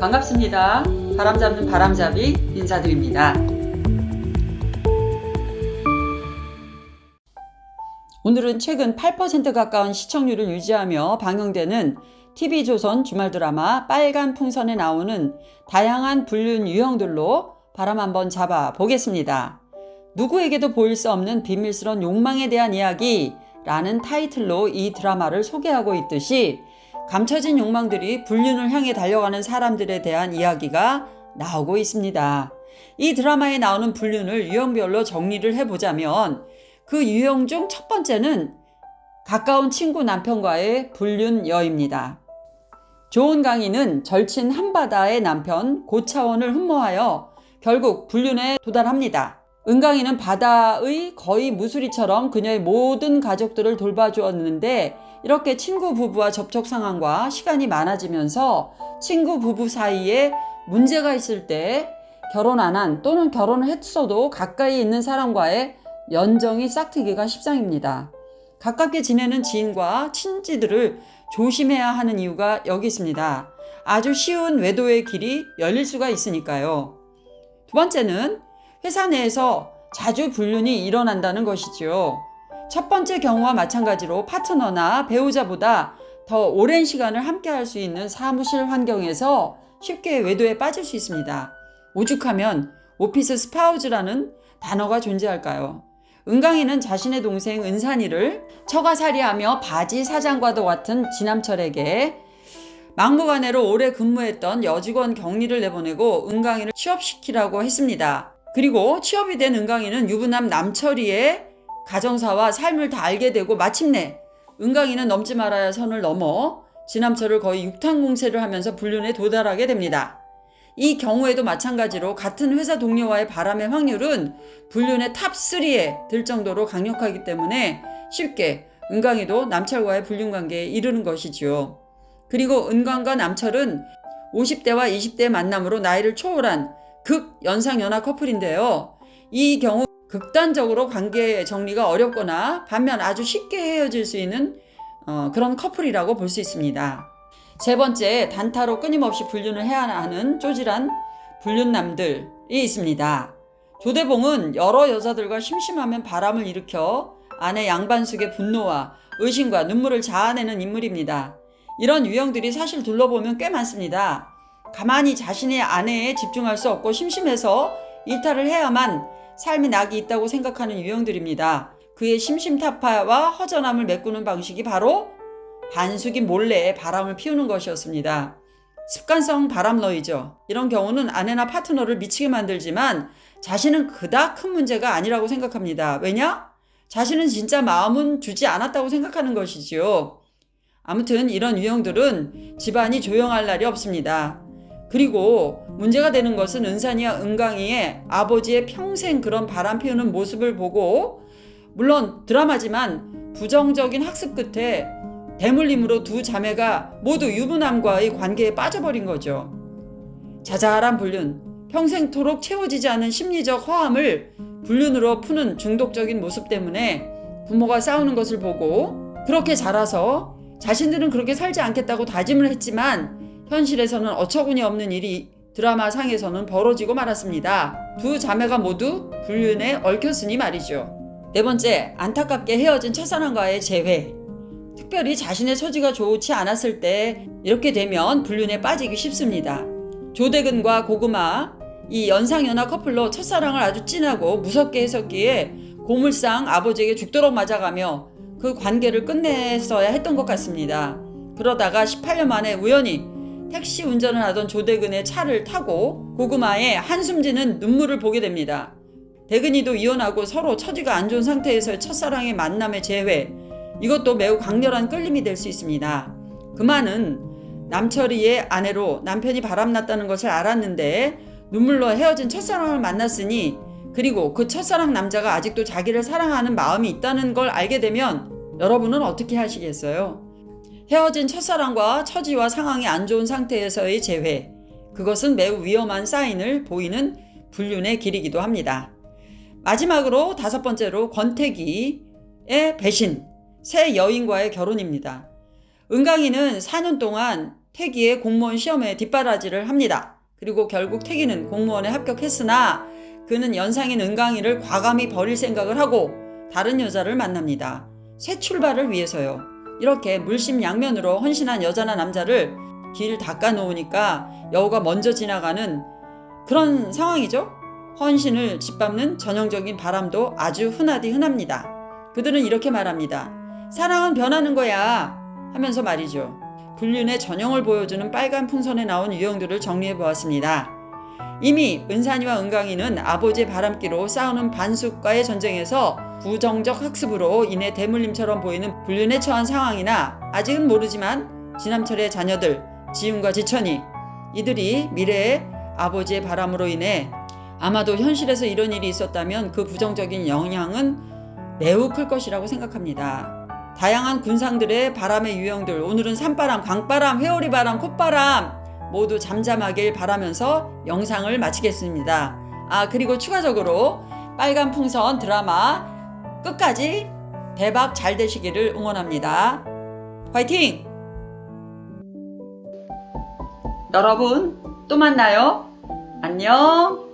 반갑습니다. 바람잡는 바람잡이 인사드립니다. 오늘은 최근 8% 가까운 시청률을 유지하며 방영되는 TV조선 주말 드라마 빨간 풍선에 나오는 다양한 불륜 유형들로 바람 한번 잡아 보겠습니다. 누구에게도 보일 수 없는 비밀스러운 욕망에 대한 이야기라는 타이틀로 이 드라마를 소개하고 있듯이 감춰진 욕망들이 불륜을 향해 달려가는 사람들에 대한 이야기가 나오고 있습니다. 이 드라마에 나오는 불륜을 유형별로 정리를 해보자면 그 유형 중 첫 번째는 가까운 친구 남편과의 불륜여입니다. 조은 강희는 절친 한바다의 남편 고차원을 흠모하여 결국 불륜에 도달합니다. 은강희는 바다의 거의 무수리처럼 그녀의 모든 가족들을 돌봐주었는데 이렇게 친구 부부와 접촉 상황과 시간이 많아지면서 친구 부부 사이에 문제가 있을 때 결혼 안 한 또는 결혼을 했어도 가까이 있는 사람과의 연정이 싹트기가 십상입니다. 가깝게 지내는 지인과 친지들을 조심해야 하는 이유가 여기 있습니다. 아주 쉬운 외도의 길이 열릴 수가 있으니까요. 두 번째는 회사 내에서 자주 불륜이 일어난다는 것이죠. 첫 번째 경우와 마찬가지로 파트너나 배우자보다 더 오랜 시간을 함께 할 수 있는 사무실 환경에서 쉽게 외도에 빠질 수 있습니다. 오죽하면 오피스 스파우즈라는 단어가 존재할까요? 은강희는 자신의 동생 은산이를 처가살이하며 바지 사장과도 같은 지남철에게 막무가내로 오래 근무했던 여직원 경리를 내보내고 은강희를 취업시키라고 했습니다. 그리고 취업이 된 은강희는 유부남 남철이의 가정사와 삶을 다 알게 되고 마침내 은강희는 넘지 말아야 선을 넘어 지남철을 거의 육탄공세를 하면서 불륜에 도달하게 됩니다. 이 경우에도 마찬가지로 같은 회사 동료와의 바람의 확률은 불륜의 탑3에 들 정도로 강력하기 때문에 쉽게 은강희도 남철과의 불륜관계에 이르는 것이지요. 그리고 은광과 남철은 50대와 20대의 만남으로 나이를 초월한 극연상연하 커플인데요. 이 경우 극단적으로 관계 정리가 어렵거나 반면 아주 쉽게 헤어질 수 있는 그런 커플이라고 볼 수 있습니다. 세 번째, 단타로 끊임없이 불륜을 해야 하는 쪼질한 불륜남들이 있습니다. 조대봉은 여러 여자들과 심심하면 바람을 일으켜 아내 양반숙의 분노와 의심과 눈물을 자아내는 인물입니다. 이런 유형들이 사실 둘러보면 꽤 많습니다. 가만히 자신의 아내에 집중할 수 없고 심심해서 일탈을 해야만 삶이 낙이 있다고 생각하는 유형들입니다. 그의 심심타파와 허전함을 메꾸는 방식이 바로 반숙이 몰래 바람을 피우는 것이었습니다. 습관성 바람러이죠. 이런 경우는 아내나 파트너를 미치게 만들지만 자신은 그닥 큰 문제가 아니라고 생각합니다. 왜냐? 자신은 진짜 마음은 주지 않았다고 생각하는 것이지요. 아무튼 이런 유형들은 집안이 조용할 날이 없습니다. 그리고 문제가 되는 것은 은산이와 은강희의 아버지의 평생 그런 바람 피우는 모습을 보고 물론 드라마지만 부정적인 학습 끝에 대물림으로 두 자매가 모두 유부남과의 관계에 빠져버린 거죠. 자잘한 불륜, 평생토록 채워지지 않은 심리적 허함을 불륜으로 푸는 중독적인 모습 때문에 부모가 싸우는 것을 보고 그렇게 자라서 자신들은 그렇게 살지 않겠다고 다짐을 했지만 현실에서는 어처구니 없는 일이 드라마 상에서는 벌어지고 말았습니다. 두 자매가 모두 불륜에 얽혔으니 말이죠. 네 번째, 안타깝게 헤어진 첫사랑과의 재회. 특별히 자신의 처지가 좋지 않았을 때 이렇게 되면 불륜에 빠지기 쉽습니다. 조대근과 고구마, 이 연상연하 커플로 첫사랑을 아주 진하고 무섭게 했었기에 고물상 아버지에게 죽도록 맞아가며 그 관계를 끝냈어야 했던 것 같습니다. 그러다가 18년 만에 우연히 택시 운전을 하던 조대근의 차를 타고 고구마의 한숨 지는 눈물을 보게 됩니다. 대근이도 이혼하고 서로 처지가 안 좋은 상태에서의 첫사랑의 만남의 재회, 이것도 매우 강렬한 끌림이 될 수 있습니다. 그만은 남철이의 아내로 남편이 바람났다는 것을 알았는데 눈물로 헤어진 첫사랑을 만났으니 그리고 그 첫사랑 남자가 아직도 자기를 사랑하는 마음이 있다는 걸 알게 되면 여러분은 어떻게 하시겠어요? 헤어진 첫사랑과 처지와 상황이 안 좋은 상태에서의 재회, 그것은 매우 위험한 사인을 보이는 불륜의 길이기도 합니다. 마지막으로 다섯 번째로 권태기의 배신, 새 여인과의 결혼입니다. 은강희는 4년 동안 태기의 공무원 시험에 뒷바라지를 합니다. 그리고 결국 태기는 공무원에 합격했으나 그는 연상인 은강이를 과감히 버릴 생각을 하고 다른 여자를 만납니다. 새 출발을 위해서요. 이렇게 물심양면으로 헌신한 여자나 남자를 길 닦아놓으니까 여우가 먼저 지나가는 그런 상황이죠. 헌신을 짓밟는 전형적인 바람도 아주 흔하디 흔합니다. 그들은 이렇게 말합니다. 사랑은 변하는 거야 하면서 말이죠. 불륜의 전형을 보여주는 빨간 풍선에 나온 유형들을 정리해 보았습니다. 이미 은산이와 은강이는 아버지의 바람기로 싸우는 반숙과의 전쟁에서 부정적 학습으로 인해 대물림처럼 보이는 불륜에 처한 상황이나 아직은 모르지만 진함철의 자녀들 지훈과 지천이 이들이 미래에 아버지의 바람으로 인해 아마도 현실에서 이런 일이 있었다면 그 부정적인 영향은 매우 클 것이라고 생각합니다. 다양한 군상들의 바람의 유형들, 오늘은 산바람, 강바람, 회오리바람, 콧바람 모두 잠잠하길 바라면서 영상을 마치겠습니다. 그리고 추가적으로 빨간 풍선 드라마 끝까지 대박 잘 되시기를 응원합니다. 화이팅! 여러분 또 만나요. 안녕.